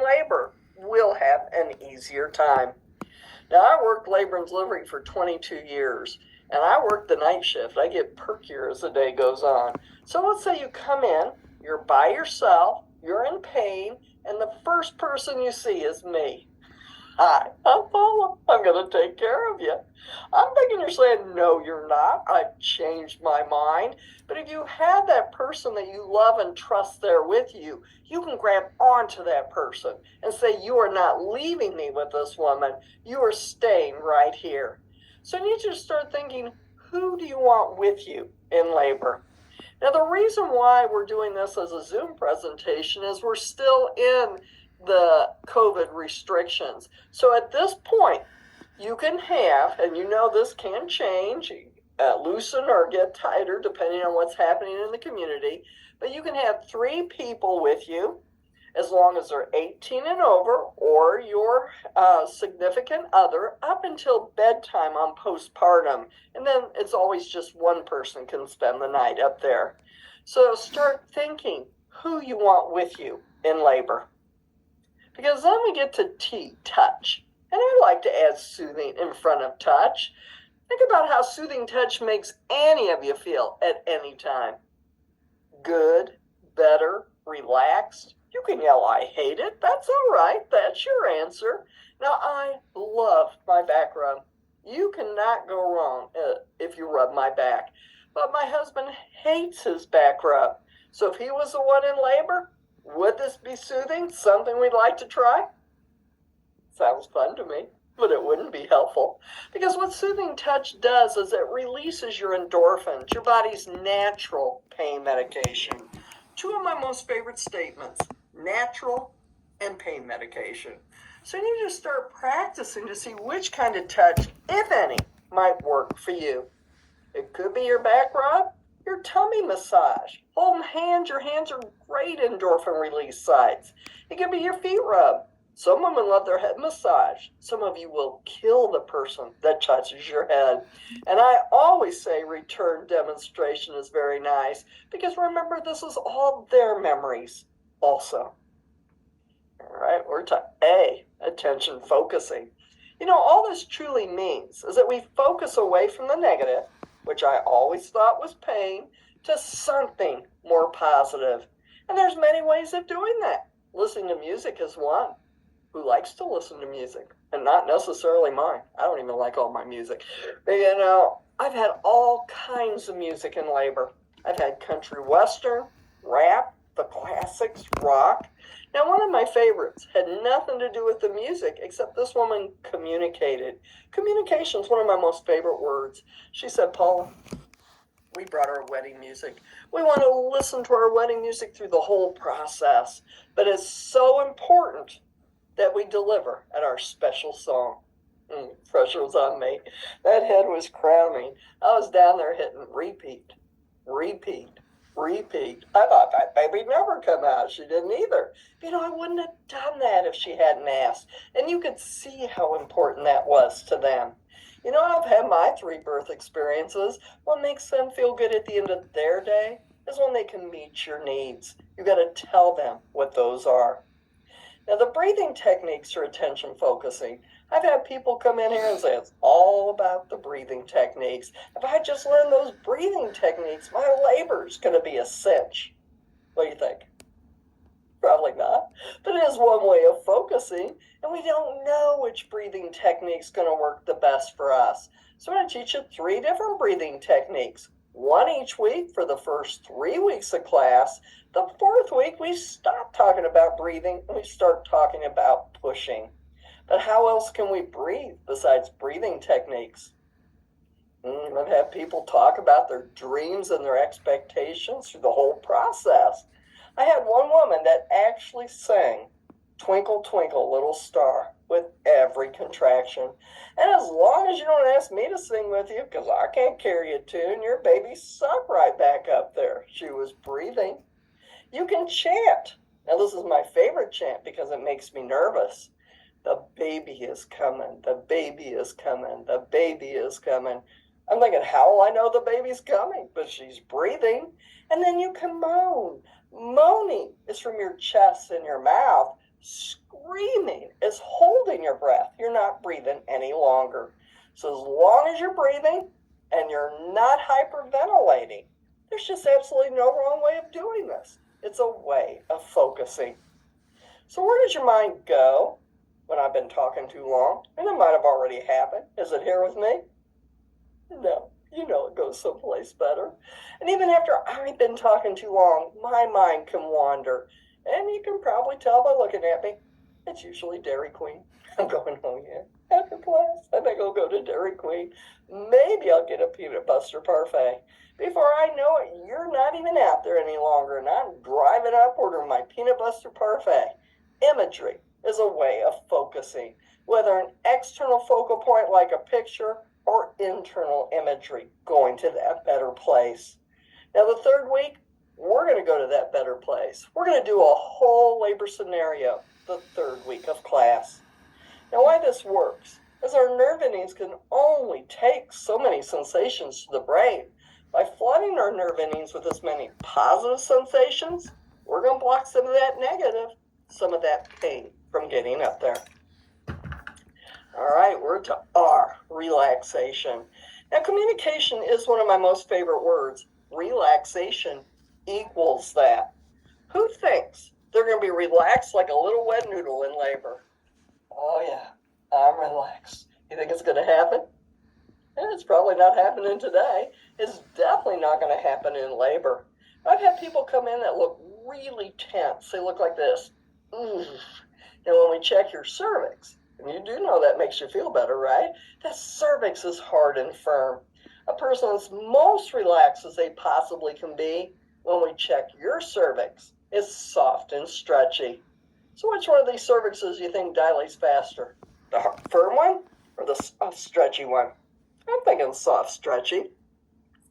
labor will have an easier time. Now, I worked labor and delivery for 22 years, and I work the night shift. I get perkier as the day goes on. So let's say you come in, you're by yourself, you're in pain, and the first person you see is me. Hi, I'm Paula. I'm going to take care of you. I'm thinking you're saying, no, you're not. I've changed my mind. But if you have that person that you love and trust there with you, you can grab onto that person and say, you are not leaving me with this woman. You are staying right here. So you need to start thinking, who do you want with you in labor? Now, the reason why we're doing this as a Zoom presentation is we're still in the COVID restrictions. So at this point, you can have, and you know this can change, loosen or get tighter depending on what's happening in the community, but you can have 3 people with you as long as they're 18 and over, or your significant other, up until bedtime on postpartum. And then it's always just one person can spend the night up there. So start thinking who you want with you in labor. Because then we get to T, touch. And I like to add soothing in front of touch. Think about how soothing touch makes any of you feel at any time. Good, better, relaxed. You can yell, I hate it. That's all right. That's your answer. Now, I love my back rub. You cannot go wrong if you rub my back. But my husband hates his back rub. So if he was the one in labor, would this be soothing? Something we'd like to try? Sounds fun to me, but it wouldn't be helpful. Because what soothing touch does is it releases your endorphins, your body's natural pain medication. 2 of my most favorite statements, natural and pain medication. So you need to start practicing to see which kind of touch, if any, might work for you. It could be your back rub, your tummy massage. Holding hands, your hands are great endorphin release sites. It could be your feet rub. Some women love their head massage. Some of you will kill the person that touches your head. And I always say return demonstration is very nice, because remember, this is all their memories also. All right, we're to A, attention focusing. You know, all this truly means is that we focus away from the negative, which I always thought was pain, to something more positive. And there's many ways of doing that. Listening to music is one. Who likes to listen to music? And not necessarily mine. I don't even like all my music. But you know, I've had all kinds of music in labor. I've had country western, rap, the classics, rock. Now, one of my favorites had nothing to do with the music, except this woman communicated. Communication is one of my most favorite words. She said, Paula, we brought our wedding music. We want to listen to our wedding music through the whole process. But it's so important that we deliver at our special song. Pressure was on me. That head was crowning. I was down there hitting repeat, repeat, repeat. I thought that baby never come out. She didn't either. You know, I wouldn't have done that if she hadn't asked. And you could see how important that was to them. You know, I've had my 3 birth experiences. What makes them feel good at the end of their day is when they can meet your needs. You got to tell them what those are. Now, the breathing techniques are attention focusing. I've had people come in here and say, it's all about the breathing techniques. If I just learn those breathing techniques, my labor's going to be a cinch. What do you think? Probably not. But it is one way of focusing, and we don't know which breathing technique's going to work the best for us. So I'm going to teach you 3 different breathing techniques. 1 each week for the first 3 weeks of class. The 4th week, we stop talking about breathing and we start talking about pushing. But how else can we breathe besides breathing techniques? I've had people talk about their dreams and their expectations through the whole process. I had one woman that actually sang Twinkle, Twinkle, Little Star with every contraction. And as long as you don't ask me to sing with you, because I can't carry a tune, your baby suck right back up there. She was breathing. You can chant. Now, this is my favorite chant because it makes me nervous. The baby is coming. The baby is coming. The baby is coming. I'm thinking, how will I know the baby's coming? But she's breathing. And then you can moan. Moaning is from your chest and your mouth. Screaming taking your breath. You're not breathing any longer. So as long as you're breathing and you're not hyperventilating, there's just absolutely no wrong way of doing this. It's a way of focusing. So where does your mind go when I've been talking too long? And it might have already happened. Is it here with me? No, you know it goes someplace better. And even after I've been talking too long, my mind can wander. And you can probably tell by looking at me, it's usually Dairy Queen. I'm going home yet. After class, I think I'll go to Dairy Queen. Maybe I'll get a peanut butter parfait. Before I know it, you're not even out there any longer, and I'm driving up ordering my peanut butter parfait. Imagery is a way of focusing, whether an external focal point like a picture or internal imagery, going to that better place. Now the third week, we're going to go to that better place. We're going to do a whole labor scenario the third week of class. Now why this works is our nerve endings can only take so many sensations to the brain. By flooding our nerve endings with as many positive sensations, we're going to block some of that negative, some of that pain from getting up there. All right, we're to R, relaxation. Now communication is one of my most favorite words. Relaxation equals that. Who thinks they're going to be relaxed like a little wet noodle in labor? Oh yeah, I'm relaxed. You think it's going to happen? It's probably not happening today. It's definitely not going to happen in labor. I've had people come in that look really tense. They look like this. Oof. And when we check your cervix, and you do know that makes you feel better, right? That cervix is hard and firm. A person is most relaxed as they possibly can be when we check your cervix. It's soft and stretchy. So which one of these cervixes do you think dilates faster? The firm one or the soft, stretchy one? I'm thinking soft, stretchy.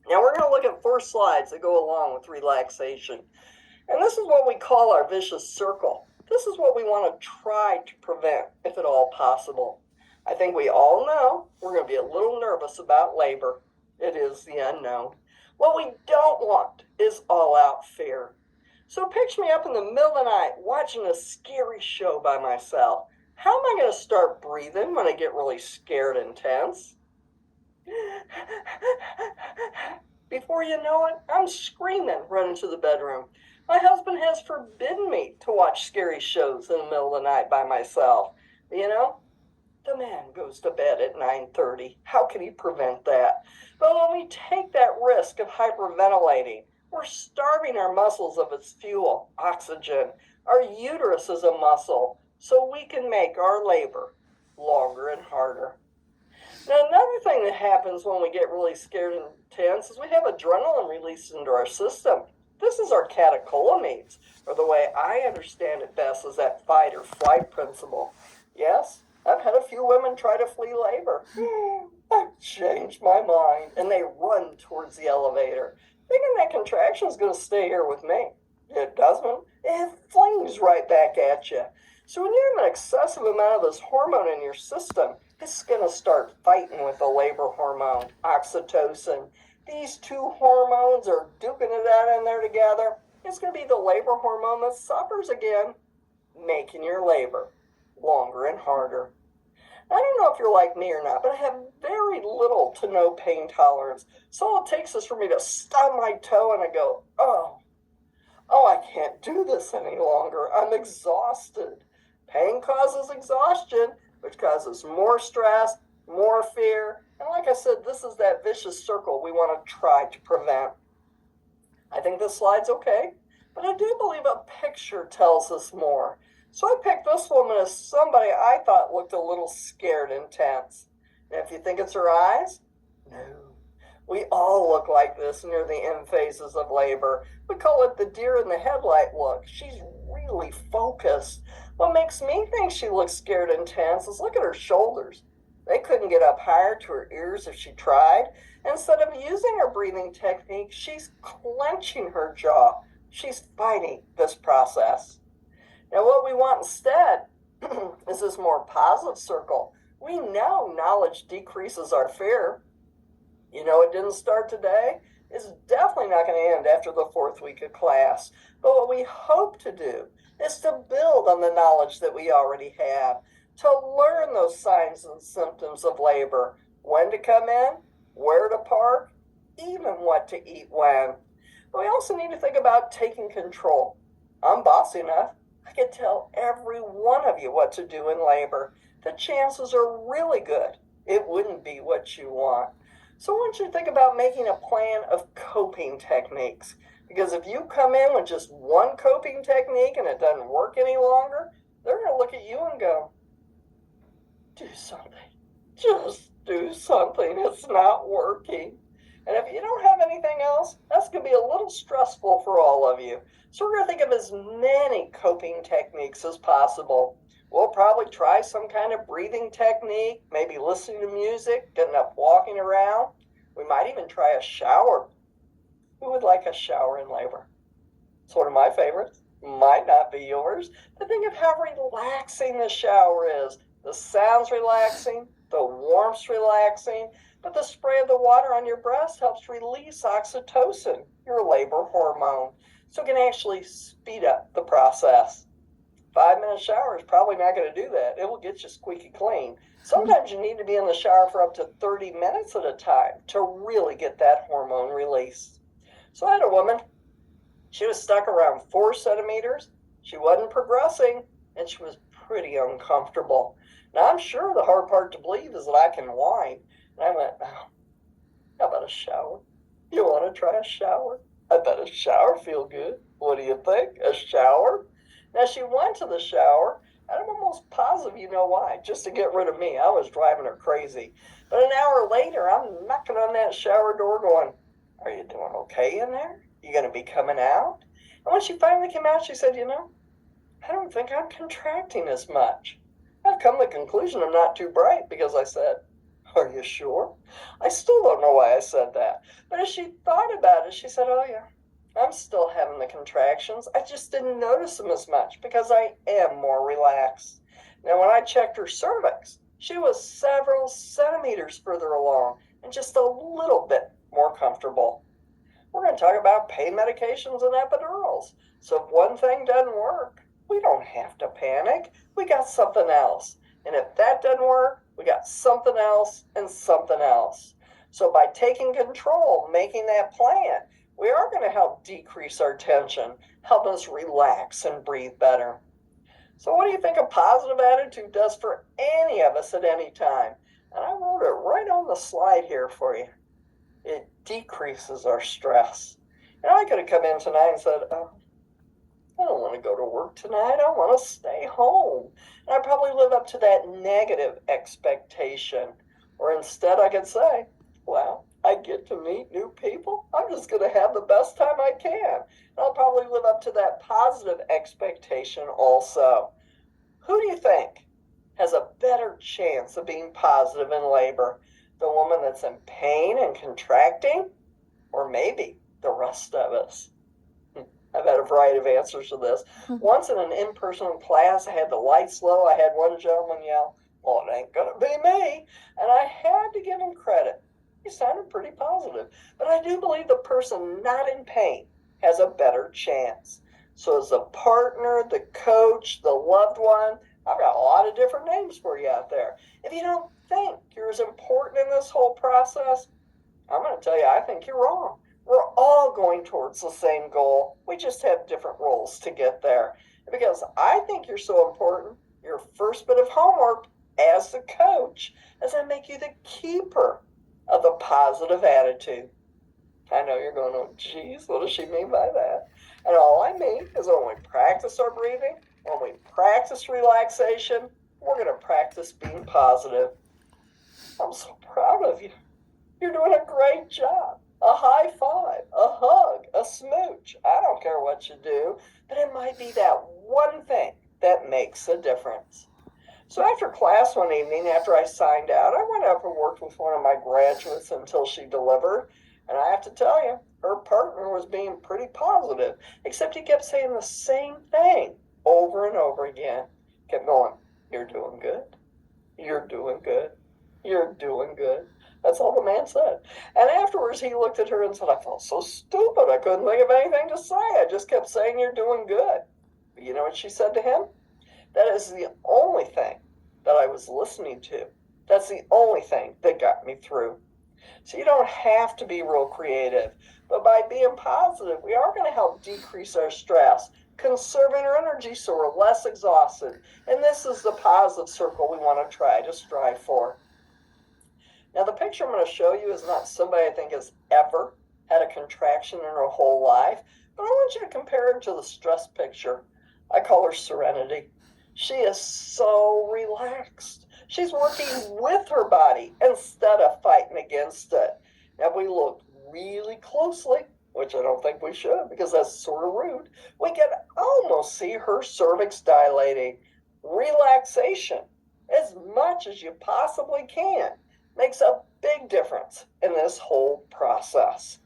Now we're going to look at 4 slides that go along with relaxation. And this is what we call our vicious circle. This is what we want to try to prevent, if at all possible. I think we all know we're going to be a little nervous about labor. It is the unknown. What we don't want is all-out fear. So picture me up in the middle of the night watching a scary show by myself. How am I going to start breathing when I get really scared and tense? Before you know it, I'm screaming, running to the bedroom. My husband has forbidden me to watch scary shows in the middle of the night by myself. You know, the man goes to bed at 9:30. How can he prevent that? But when we take that risk of hyperventilating, we're starving our muscles of its fuel, oxygen. Our uterus is a muscle, so we can make our labor longer and harder. Now, another thing that happens when we get really scared and tense is we have adrenaline released into our system. This is our catecholamines, or the way I understand it best is that fight or flight principle. Yes, I've had a few women try to flee labor. I've changed my mind, and they run towards the elevator, thinking that contraction is going to stay here with me. It doesn't. It flings right back at you. So when you have an excessive amount of this hormone in your system, it's going to start fighting with the labor hormone, oxytocin. These 2 hormones are duking it out in there together. It's going to be the labor hormone that suffers again, making your labor longer and harder. I don't know if you're like me or not, but I have very little to no pain tolerance. So all it takes is for me to stub my toe and I go, oh, I can't do this any longer. I'm exhausted. Pain causes exhaustion, which causes more stress, more fear. And like I said, this is that vicious circle we want to try to prevent. I think this slide's okay, but I do believe a picture tells us more. So I picked this woman as somebody I thought looked a little scared and tense. And if you think it's her eyes, no. We all look like this near the end phases of labor. We call it the deer in the headlight look. She's really focused. What makes me think she looks scared and tense is look at her shoulders. They couldn't get up higher to her ears if she tried. Instead of using her breathing technique, she's clenching her jaw. She's fighting this process. Now what we want instead is this more positive circle. We know knowledge decreases our fear. You know it didn't start today. It's definitely not going to end after the 4th week of class. But what we hope to do is to build on the knowledge that we already have, to learn those signs and symptoms of labor, when to come in, where to park, even what to eat when. But we also need to think about taking control. I'm bossy enough. I can tell every one of you what to do in labor. The chances are really good it wouldn't be what you want. So I want you to think about making a plan of coping techniques. Because if you come in with just one coping technique and it doesn't work any longer, they're going to look at you and go, do something. Just do something. It's not working. And if you don't have anything else, that's going to be a little stressful for all of you. So we're going to think of as many coping techniques as possible. We'll probably try some kind of breathing technique, maybe listening to music, getting up, walking around. We might even try a shower. Who would like a shower in labor? It's one of my favorites. Might not be yours. But think of how relaxing the shower is. The sound's relaxing, the warmth's relaxing, but the spray of the water on your breast helps release oxytocin, your labor hormone, so it can actually speed up the process. 5-minute shower is probably not going to do that. It will get you squeaky clean. Sometimes you need to be in the shower for up to 30 minutes at a time to really get that hormone released. So I had a woman. She was stuck around 4 centimeters. She wasn't progressing, and she was pretty uncomfortable. Now, I'm sure the hard part to believe is that I can whine. And I went, oh, how about a shower? You want to try a shower? I bet a shower feel good. What do you think? A shower? Now, she went to the shower, and I'm almost positive you know why, just to get rid of me. I was driving her crazy. But an hour later, I'm knocking on that shower door going, are you doing okay in there? You going to be coming out? And when she finally came out, she said, I don't think I'm contracting as much. I've come to the conclusion I'm not too bright because I said, are you sure? I still don't know why I said that. But as she thought about it, she said, oh yeah, I'm still having the contractions. I just didn't notice them as much because I am more relaxed. Now, when I checked her cervix, she was several centimeters further along and just a little bit more comfortable. We're going to talk about pain medications and epidurals. So if one thing doesn't work, we don't have to panic. We got something else. And if that doesn't work, we got something else and something else. So by taking control, making that plan, we are going to help decrease our tension, help us relax and breathe better. So what do you think a positive attitude does for any of us at any time? And I wrote it right on the slide here for you. It decreases our stress. And I could have come in tonight and said, oh, I don't want to go to work tonight. I want to stay home. And I probably live up to that negative expectation. Or instead I could say, well, I get to meet new people. I'm just going to have the best time I can. And I'll probably live up to that positive expectation also. Who do you think has a better chance of being positive in labor? The woman that's in pain and contracting? Or maybe the rest of us? I've had a variety of answers to this. Once in an in-person class, I had the lights low. I had one gentleman yell, well, it ain't going to be me. And I had to give him credit. He sounded pretty positive. But I do believe the person not in pain has a better chance. So as the partner, the coach, the loved one, I've got a lot of different names for you out there. If you don't think you're as important in this whole process, I'm going to tell you, I think you're wrong. We're all going towards the same goal. We just have different roles to get there. Because I think you're so important, your first bit of homework as the coach is to make you the keeper of a positive attitude. I know you're going, oh, geez, what does she mean by that? And all I mean is when we practice our breathing, when we practice relaxation, we're going to practice being positive. I'm so proud of you. You're doing a great job. A high five, a hug, a smooch. I don't care what you do, but it might be that one thing that makes a difference. So after class one evening, after I signed out, I went up and worked with one of my graduates until she delivered. And I have to tell you, her partner was being pretty positive, except he kept saying the same thing over and over again. Kept going, you're doing good. You're doing good. You're doing good. That's all the man said. And afterwards, he looked at her and said, I felt so stupid. I couldn't think of anything to say. I just kept saying, you're doing good. But you know what she said to him? That is the only thing that I was listening to. That's the only thing that got me through. So you don't have to be real creative, but by being positive, we are going to help decrease our stress, conserving our energy so we're less exhausted. And this is the positive circle we want to try to strive for. Now, the picture I'm going to show you is not somebody I think has ever had a contraction in her whole life, but I want you to compare her to the stress picture. I call her Serenity. She is so relaxed. She's working with her body instead of fighting against it. Now, if we look really closely, which I don't think we should because that's sort of rude, we can almost see her cervix dilating. Relaxation, as much as you possibly can, makes a big difference in this whole process.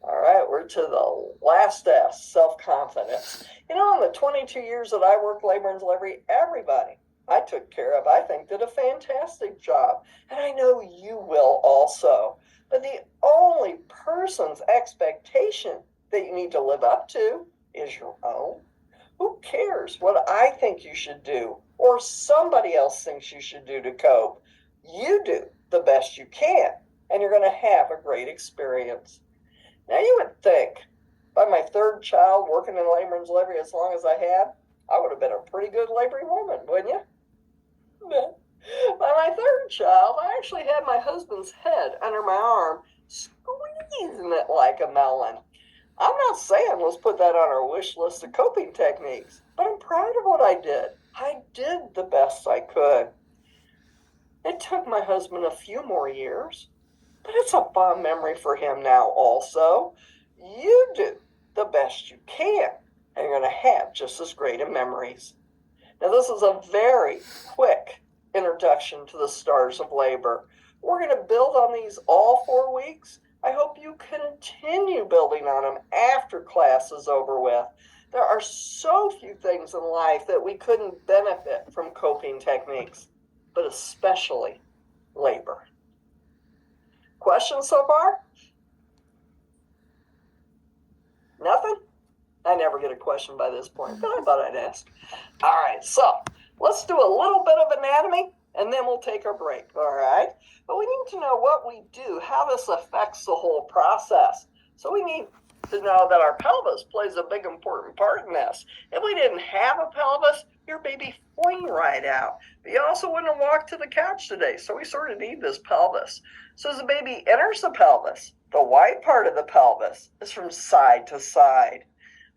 All right, we're to the last S, self-confidence. In the 22 years that I worked labor and delivery, everybody I took care of, I think, did a fantastic job. And I know you will also. But the only person's expectation that you need to live up to is your own. Who cares what I think you should do or somebody else thinks you should do to cope? You do the best you can, and you're going to have a great experience. Now, you would think by my third child working in labor and delivery as long as I had, I would have been a pretty good laboring woman, wouldn't you? But by my third child, I actually had my husband's head under my arm, squeezing it like a melon. I'm not saying let's put that on our wish list of coping techniques, but I'm proud of what I did. I did the best I could. It took my husband a few more years, but it's a fond memory for him now also. You do the best you can, and you're going to have just as great of memories. Now, this is a very quick introduction to the stars of labor. We're going to build on these all 4 weeks. I hope you continue building on them after class is over with. There are so few things in life that we couldn't benefit from coping techniques, but especially labor. Questions so far? Nothing? I never get a question by this point, but I thought I'd ask. All right, so let's do a little bit of anatomy, and then we'll take our break, all right? But we need to know what we do, how this affects the whole process. So we need to know that our pelvis plays a big important part in this. If we didn't have a pelvis, your baby fling right out. But you also wouldn't have walked to the couch today, so we sort of need this pelvis. So as the baby enters the pelvis, the white part of the pelvis is from side to side.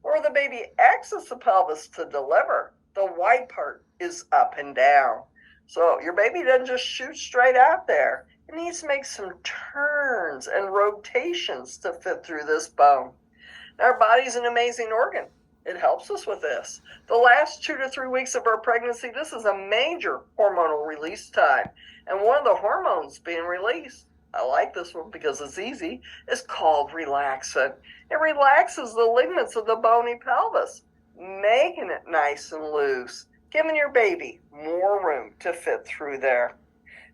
Where the baby exits the pelvis to deliver, the white part is up and down. So your baby doesn't just shoot straight out there. It needs to make some turns and rotations to fit through this bone. Now, our body's an amazing organ. It helps us with this. The last 2 to 3 weeks of our pregnancy, this is a major hormonal release time. And one of the hormones being released, I like this one because it's easy, is called relaxin. It relaxes the ligaments of the bony pelvis, making it nice and loose, giving your baby more room to fit through there.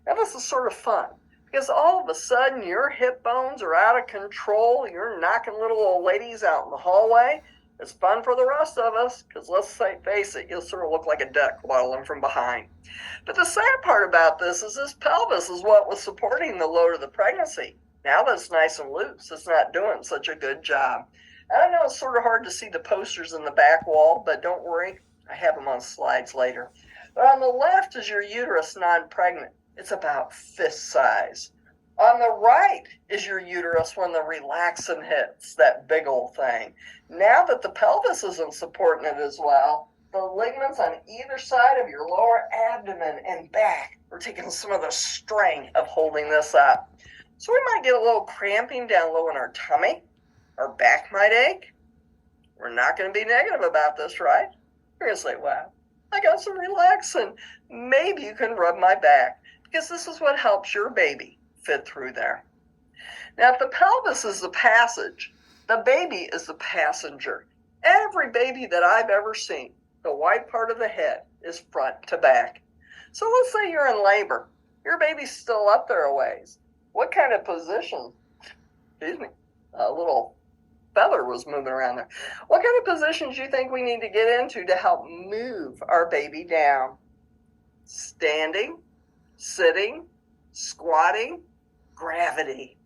Now, this is sort of fun because all of a sudden your hip bones are out of control. You're knocking little old ladies out in the hallway. It's fun for the rest of us because let's face it, you'll sort of look like a duck waddling from behind. But the sad part about this pelvis is what was supporting the load of the pregnancy. Now that it's nice and loose, it's not doing such a good job. I know it's sort of hard to see the posters in the back wall, but don't worry, I have them on slides later. But on the left is your uterus non-pregnant. It's about fist size. On the right is your uterus when the relaxin hits, that big old thing. Now that the pelvis isn't supporting it as well, the ligaments on either side of your lower abdomen and back are taking some of the strain of holding this up. So we might get a little cramping down low in our tummy. Our back might ache. We're not going to be negative about this, right? You're going to say, wow, I got some relaxin. Maybe you can rub my back because this is what helps your baby fit through there. Now, if the pelvis is the passage, the baby is the passenger. Every baby that I've ever seen, the white part of the head is front to back. So let's say you're in labor. Your baby's still up there a ways. What kind of position? Excuse me. A little feather was moving around there. What kind of positions do you think we need to get into to help move our baby down? standing, sitting, squatting, gravity.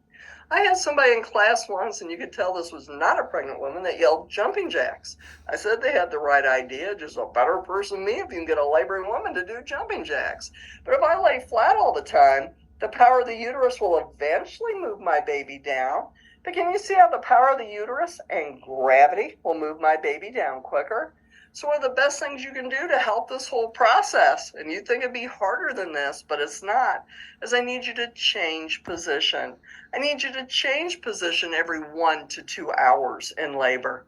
I had somebody in class once, and you could tell this was not a pregnant woman, that yelled jumping jacks. I said they had the right idea, just a better person than me if you can get a laboring woman to do jumping jacks. But if I lay flat all the time, the power of the uterus will eventually move my baby down. But can you see how the power of the uterus and gravity will move my baby down quicker? So one of the best things you can do to help this whole process, and you'd think it'd be harder than this, but it's not, is I need you to change position. I need you to change position every 1 to 2 hours in labor.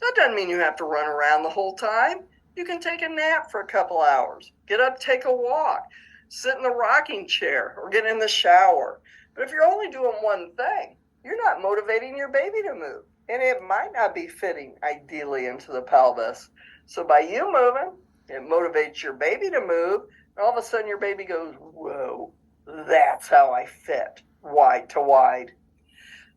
That doesn't mean you have to run around the whole time. You can take a nap for a couple hours, get up, take a walk, sit in the rocking chair, or get in the shower. But if you're only doing one thing, you're not motivating your baby to move, and it might not be fitting ideally into the pelvis. So by you moving, it motivates your baby to move, and all of a sudden your baby goes, whoa, that's how I fit, wide to wide.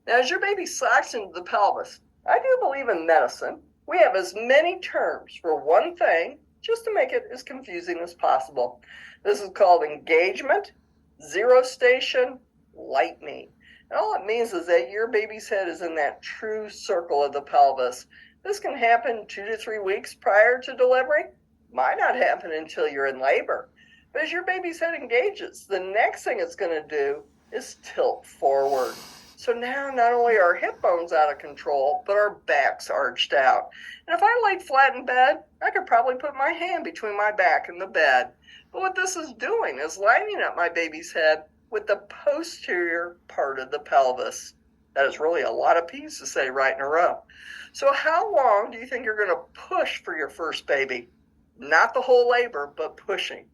Now, as your baby socks into the pelvis, I do believe in medicine. We have as many terms for one thing, just to make it as confusing as possible. This is called engagement, zero station, lightening. And all it means is that your baby's head is in that true circle of the pelvis. This can happen 2 to 3 weeks prior to delivery. Might not happen until you're in labor. But as your baby's head engages, the next thing it's going to do is tilt forward. So now not only are our hip bones out of control, but our back's arched out. And if I laid flat in bed, I could probably put my hand between my back and the bed. But what this is doing is lining up my baby's head with the posterior part of the pelvis. That is really a lot of P's to say right in a row. So how long do you think you're going to push for your first baby? Not the whole labor, but pushing.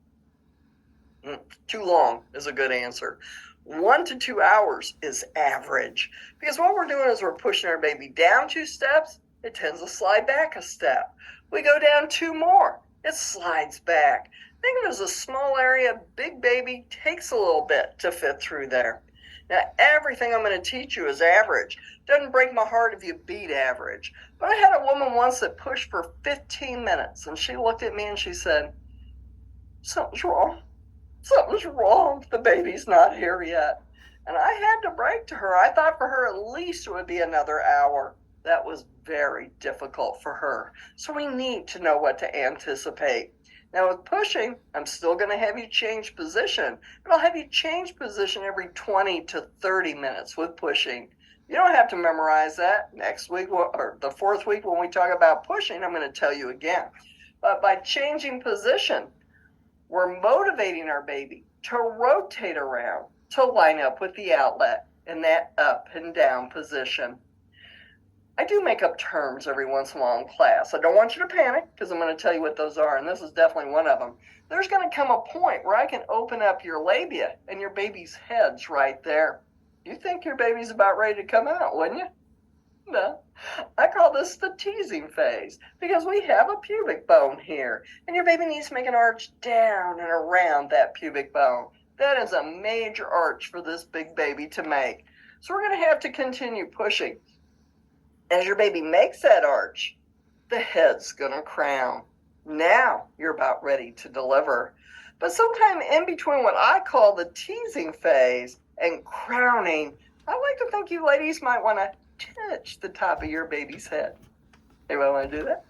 Too long is a good answer. 1 to 2 hours is average. Because what we're doing is we're pushing our baby down 2 steps, it tends to slide back a step. We go down 2 more, it slides back. Think of it as a small area, big baby takes a little bit to fit through there. Now, everything I'm going to teach you is average. Doesn't break my heart if you beat average. But I had a woman once that pushed for 15 minutes, and she looked at me and she said, something's wrong. Something's wrong. The baby's not here yet. And I had to break to her. I thought for her at least it would be another hour. That was very difficult for her. So we need to know what to anticipate. Now with pushing, I'm still going to have you change position, but I'll have you change position every 20 to 30 minutes with pushing. You don't have to memorize that. Next week, or the 4th week when we talk about pushing, I'm going to tell you again. But by changing position, we're motivating our baby to rotate around, to line up with the outlet in that up and down position. I do make up terms every once in a while in class. I don't want you to panic because I'm going to tell you what those are, and this is definitely one of them. There's going to come a point where I can open up your labia and your baby's head's right there. You think your baby's about ready to come out, wouldn't you? No. I call this the teasing phase because we have a pubic bone here, and your baby needs to make an arch down and around that pubic bone. That is a major arch for this big baby to make. So we're going to have to continue pushing. As your baby makes that arch, the head's going to crown. Now you're about ready to deliver. But sometime in between what I call the teasing phase and crowning, I like to think you ladies might want to touch the top of your baby's head. Anybody want to do that?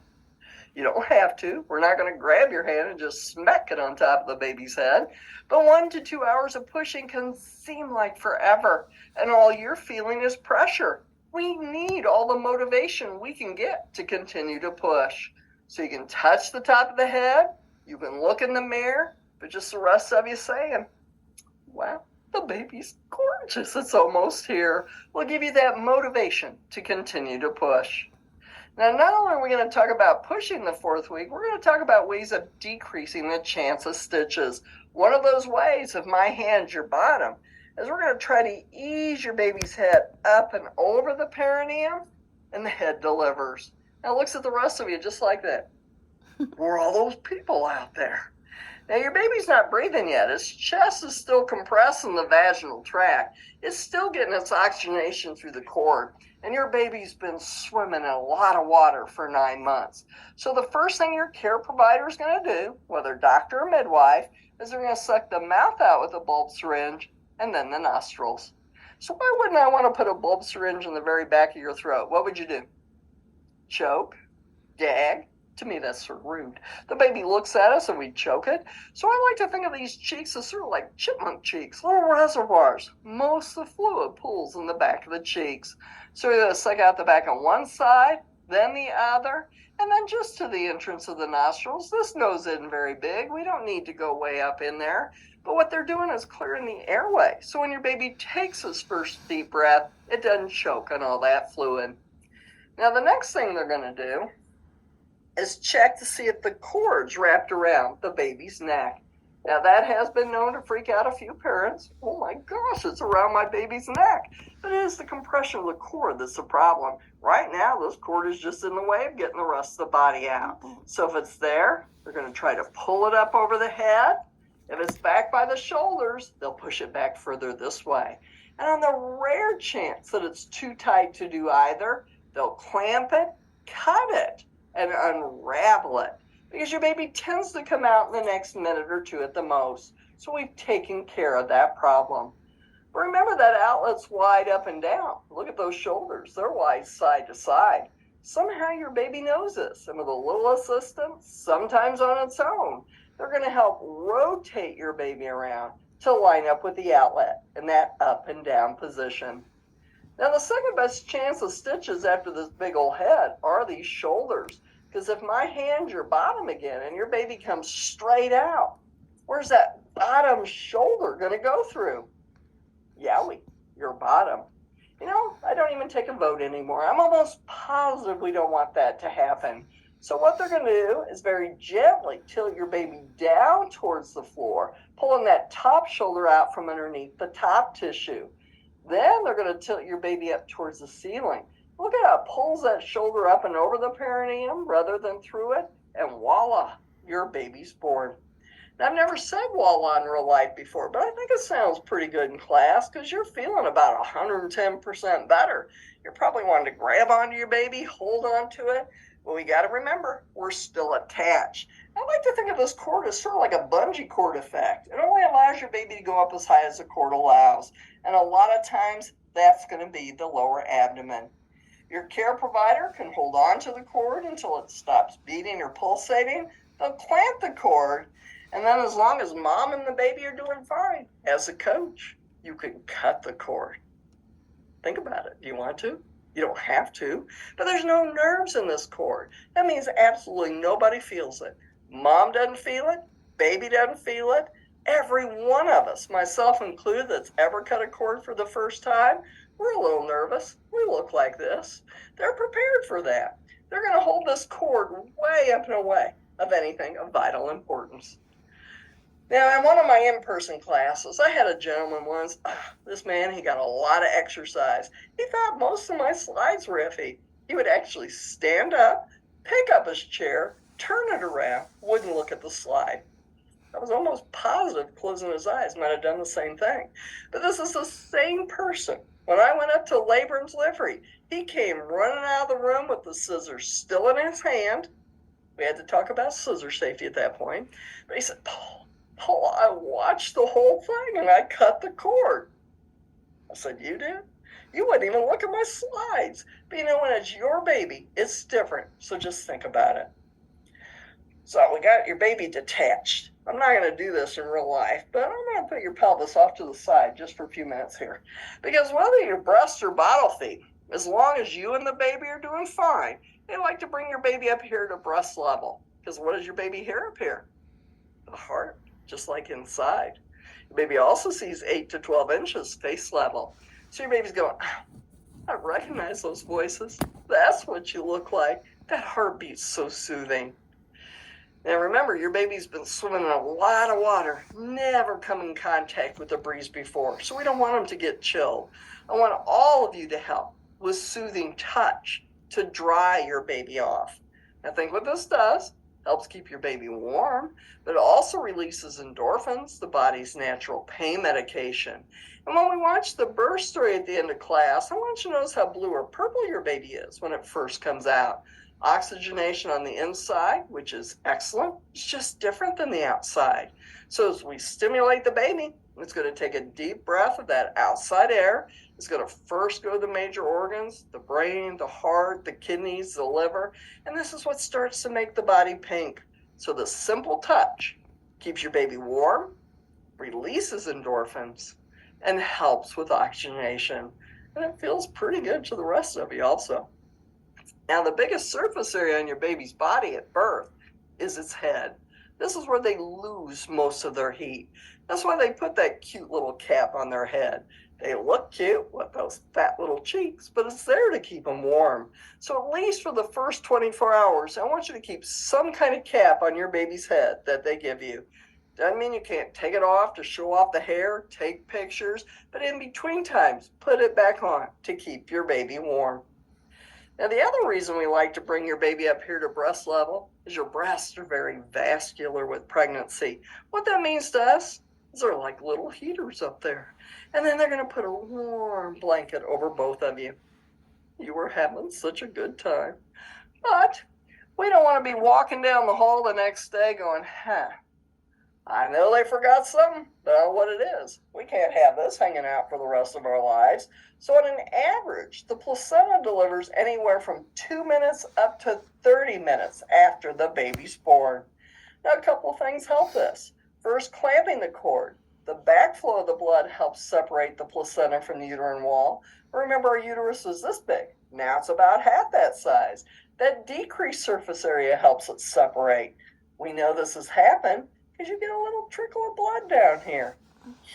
You don't have to. We're not going to grab your hand and just smack it on top of the baby's head. But 1 to 2 hours of pushing can seem like forever, and all you're feeling is pressure. We need all the motivation we can get to continue to push. So you can touch the top of the head, you can look in the mirror, but just the rest of you saying, wow, the baby's gorgeous, it's almost here. We'll give you that motivation to continue to push. Now, not only are we going to talk about pushing the 4th week, we're going to talk about ways of decreasing the chance of stitches. One of those ways, if my hand's your bottom, is we're going to try to ease your baby's head up and over the perineum, and the head delivers. Now it looks at the rest of you just like that. We're all those people out there. Now your baby's not breathing yet. His chest is still compressed in the vaginal tract. It's still getting its oxygenation through the cord. and your baby's been swimming in a lot of water for 9 months. So the first thing your care provider is going to do, whether doctor or midwife, is they're going to suck the mouth out with a bulb syringe and then the nostrils. So why wouldn't I want to put a bulb syringe in the very back of your throat? What would you do? Choke? Gag? To me, that's sort of rude. The baby looks at us and we choke it. So I like to think of these cheeks as sort of like chipmunk cheeks, little reservoirs. Most of the fluid pools in the back of the cheeks. So we're going to suck out the back on one side, then the other, and then just to the entrance of the nostrils. This nose isn't very big. We don't need to go way up in there. But what they're doing is clearing the airway. So when your baby takes his first deep breath, it doesn't choke on all that fluid. Now the next thing they're going to do is check to see if the cord's wrapped around the baby's neck. Now that has been known to freak out a few parents. Oh my gosh, it's around my baby's neck. But it is the compression of the cord that's the problem. Right now, this cord is just in the way of getting the rest of the body out. So if it's there, they're going to try to pull it up over the head. If it's back by the shoulders, they'll push it back further this way. And on the rare chance that it's too tight to do either, they'll clamp it, cut it, and unravel it. Because your baby tends to come out in the next minute or two at the most. So we've taken care of that problem. But remember that outlet's wide up and down. Look at those shoulders. They're wide side to side. Somehow your baby knows this. And with a little assistance, sometimes on its own, they're going to help rotate your baby around to line up with the outlet in that up and down position. Now the second best chance of stitches after this big old head are these shoulders. Because if my hand's your bottom again and your baby comes straight out, where's that bottom shoulder going to go through? Yowie, your bottom. You know, I don't even take a vote anymore. I'm almost positive we don't want that to happen. So what they're going to do is very gently tilt your baby down towards the floor, pulling that top shoulder out from underneath the top tissue. Then they're going to tilt your baby up towards the ceiling. Look at how it pulls that shoulder up and over the perineum rather than through it, and voila, your baby's born. Now, I've never said voila in real life before, but I think it sounds pretty good in class because you're feeling about 110% better. You're probably wanting to grab onto your baby, hold on to it. But we got to remember, we're still attached. I like to think of this cord as sort of like a bungee cord effect. It only allows your baby to go up as high as the cord allows. And a lot of times, that's going to be the lower abdomen. Your care provider can hold on to the cord until it stops beating or pulsating. They'll clamp the cord. And then as long as mom and the baby are doing fine, as a coach, you can cut the cord. Think about it. Do you want to? You don't have to, but there's no nerves in this cord. That means absolutely nobody feels it. Mom doesn't feel it. Baby doesn't feel it. Every one of us, myself included, that's ever cut a cord for the first time, we're a little nervous. We look like this. They're prepared for that. They're going to hold this cord way up and away of anything of vital importance. Now, in one of my in-person classes, I had a gentleman once. This man, he got a lot of exercise. He thought most of my slides were iffy. He would actually stand up, pick up his chair, turn it around, wouldn't look at the slide. I was almost positive closing his eyes might have done the same thing. But this is the same person. When I went up to labor and delivery, he came running out of the room with the scissors still in his hand. We had to talk about scissor safety at that point. But he said, Paul, I watched the whole thing and I cut the cord. I said, you did? You wouldn't even look at my slides. But you know, when it's your baby, it's different. So just think about it. So we got your baby detached. I'm not going to do this in real life, but I'm going to put your pelvis off to the side just for a few minutes here. Because whether your breasts or bottle feed, as long as you and the baby are doing fine, they like to bring your baby up here to breast level. Because what does your baby hear up here? The heart, just like inside. Your baby also sees 8 to 12 inches face level. So your baby's going, I recognize those voices. That's what you look like. That heartbeat's so soothing. Now remember, your baby's been swimming in a lot of water, never come in contact with the breeze before, so we don't want them to get chilled. I want all of you to help with soothing touch to dry your baby off. Now think what this does. helps keep your baby warm, but it also releases endorphins, the body's natural pain medication. And when we watch the birth story at the end of class, I want you to notice how blue or purple your baby is when it first comes out. Oxygenation on the inside, which is excellent, it's just different than the outside. So as we stimulate the baby, it's going to take a deep breath of that outside air. It's going to first go to the major organs, the brain, the heart, the kidneys, the liver, and this is what starts to make the body pink. So the simple touch keeps your baby warm, releases endorphins, and helps with oxygenation. And it feels pretty good to the rest of you also. Now, the biggest surface area on your baby's body at birth is its head. This is where they lose most of their heat. That's why they put that cute little cap on their head. They look cute with those fat little cheeks, but it's there to keep them warm. So at least for the first 24 hours, I want you to keep some kind of cap on your baby's head that they give you. Doesn't mean you can't take it off to show off the hair, take pictures, but in between times, put it back on to keep your baby warm. Now, the other reason we like to bring your baby up here to breast level is your breasts are very vascular with pregnancy. What that means to us is they're like little heaters up there. And then they're going to put a warm blanket over both of you. You were having such a good time. But we don't want to be walking down the hall the next day going, I know they forgot something, but I know what it is. We can't have this hanging out for the rest of our lives. So on an average, the placenta delivers anywhere from 2 minutes up to 30 minutes after the baby's born. Now, a couple of things help this. First, clamping the cord. The backflow of the blood helps separate the placenta from the uterine wall. Remember, our uterus was this big. Now it's about half that size. That decreased surface area helps it separate. We know this has happened because you get a little trickle of blood down here.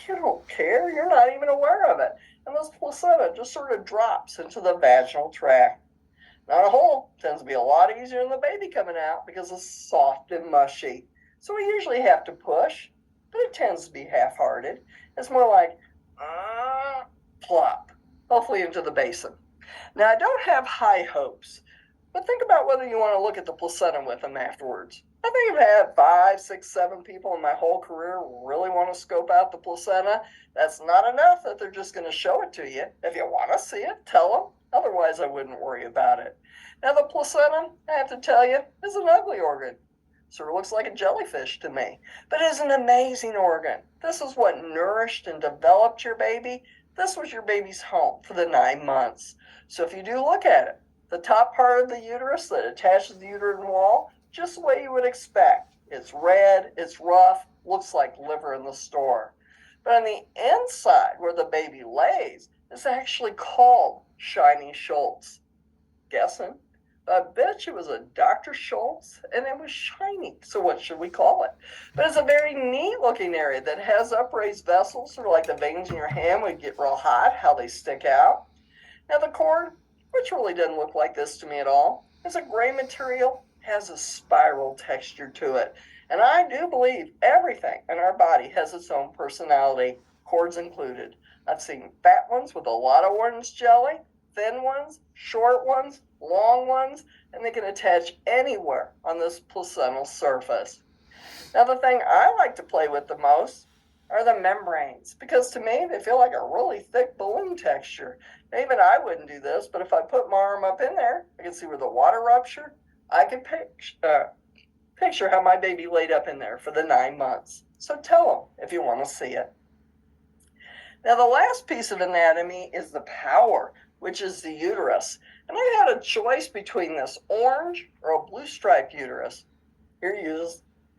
You don't care. You're not even aware of it. And this placenta just sort of drops into the vaginal tract. Now, a hole tends to be a lot easier than the baby coming out because it's soft and mushy. So we usually have to push, but it tends to be half-hearted. It's more like, plop, hopefully into the basin. Now, I don't have high hopes, but think about whether you want to look at the placenta with them afterwards. I think I've had 5, 6, 7 people in my whole career really want to scope out the placenta. That's not enough that they're just going to show it to you. If you want to see it, tell them. Otherwise, I wouldn't worry about it. Now, the placenta, I have to tell you, is an ugly organ. Sort of looks like a jellyfish to me. But it is an amazing organ. This is what nourished and developed your baby. This was your baby's home for the 9 months. So if you do look at it, the top part of the uterus that attaches the uterine wall, just the way you would expect. It's red, it's rough, looks like liver in the store. But on the inside, where the baby lays, it's actually called Shiny Schultz. Guessing? I bet it was a Dr. Schultz, and it was shiny. So what should we call it? But it's a very neat looking area that has upraised vessels, sort of like the veins in your hand when you get real hot, how they stick out. Now the cord, which really doesn't look like this to me at all, is a gray material, has a spiral texture to it. And I do believe everything in our body has its own personality, cords included. I've seen fat ones with a lot of orange jelly, thin ones, short ones, long ones, and they can attach anywhere on this placental surface. Now, the thing I like to play with the most are the membranes, because to me, they feel like a really thick balloon texture. Now, even I wouldn't do this, but if I put my arm up in there, I can see where the water ruptured. I can picture how my baby laid up in there for the 9 months. So tell them if you want to see it. Now, the last piece of anatomy is the power, which is the uterus. And I had a choice between this orange or a blue striped uterus. Here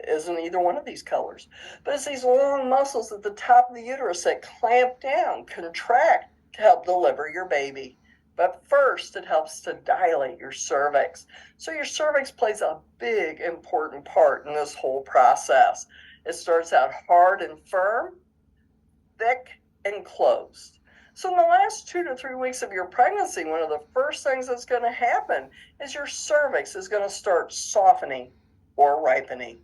isn't either one of these colors. But it's these long muscles at the top of the uterus that clamp down, contract to help deliver your baby. But first, it helps to dilate your cervix. So your cervix plays a big, important part in this whole process. It starts out hard and firm, thick and closed. So in the last 2 to 3 weeks of your pregnancy, one of the first things that's going to happen is your cervix is going to start softening or ripening.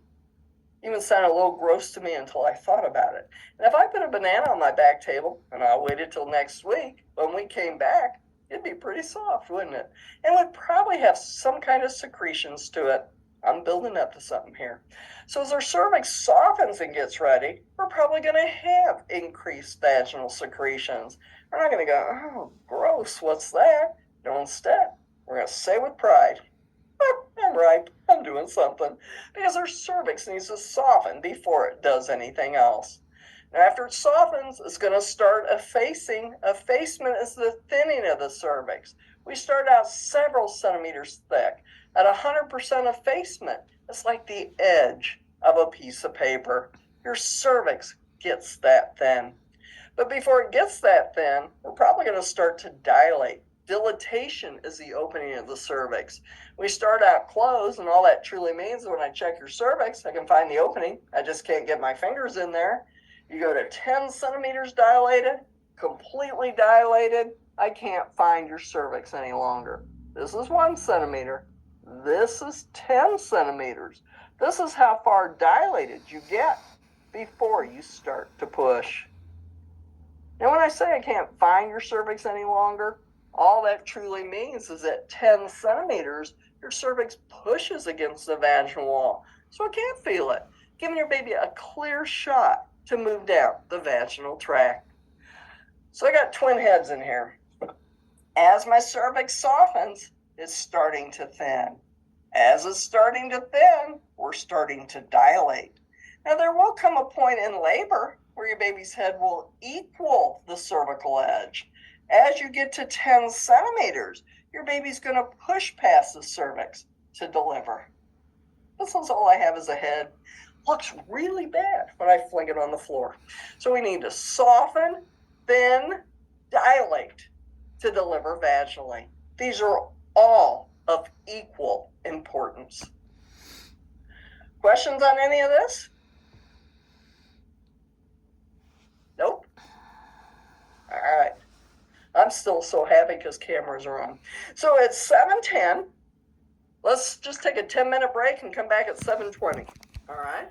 Even sounded a little gross to me until I thought about it. And if I put a banana on my back table and I waited till next week, when we came back, it'd be pretty soft, wouldn't it? And would probably have some kind of secretions to it. I'm building up to something here. So as our cervix softens and gets ready, we're probably going to have increased vaginal secretions. We're not going to go, oh, gross, what's that? No, instead, we're going to say with pride, oh, I'm right, I'm doing something. Because our cervix needs to soften before it does anything else. Now, after it softens, it's going to start effacing. Effacement is the thinning of the cervix. We start out several centimeters thick. At 100% effacement, it's like the edge of a piece of paper. Your cervix gets that thin. But before it gets that thin, we're probably going to start to dilate. Dilatation is the opening of the cervix. We start out closed, and all that truly means is when I check your cervix, I can find the opening. I just can't get my fingers in there. You go to 10 centimeters dilated, completely dilated, I can't find your cervix any longer. This is 1 centimeter. This is 10 centimeters. This is how far dilated you get before you start to push. Now, when I say I can't find your cervix any longer, all that truly means is at 10 centimeters, your cervix pushes against the vaginal wall. So I can't feel it, giving your baby a clear shot to move down the vaginal tract. So I got twin heads in here. As my cervix softens, it's starting to thin. As it's starting to thin, we're starting to dilate. Now, there will come a point in labor where your baby's head will equal the cervical edge. As you get to 10 centimeters, your baby's going to push past the cervix to deliver. This is all I have as a head. Looks really bad when I fling it on the floor. So we need to soften, thin, dilate to deliver vaginally. These are all of equal importance. Questions on any of this? Nope. All right. I'm still so happy because cameras are on. So it's 7:10. Let's just take a 10-minute break and come back at 7:20. All right.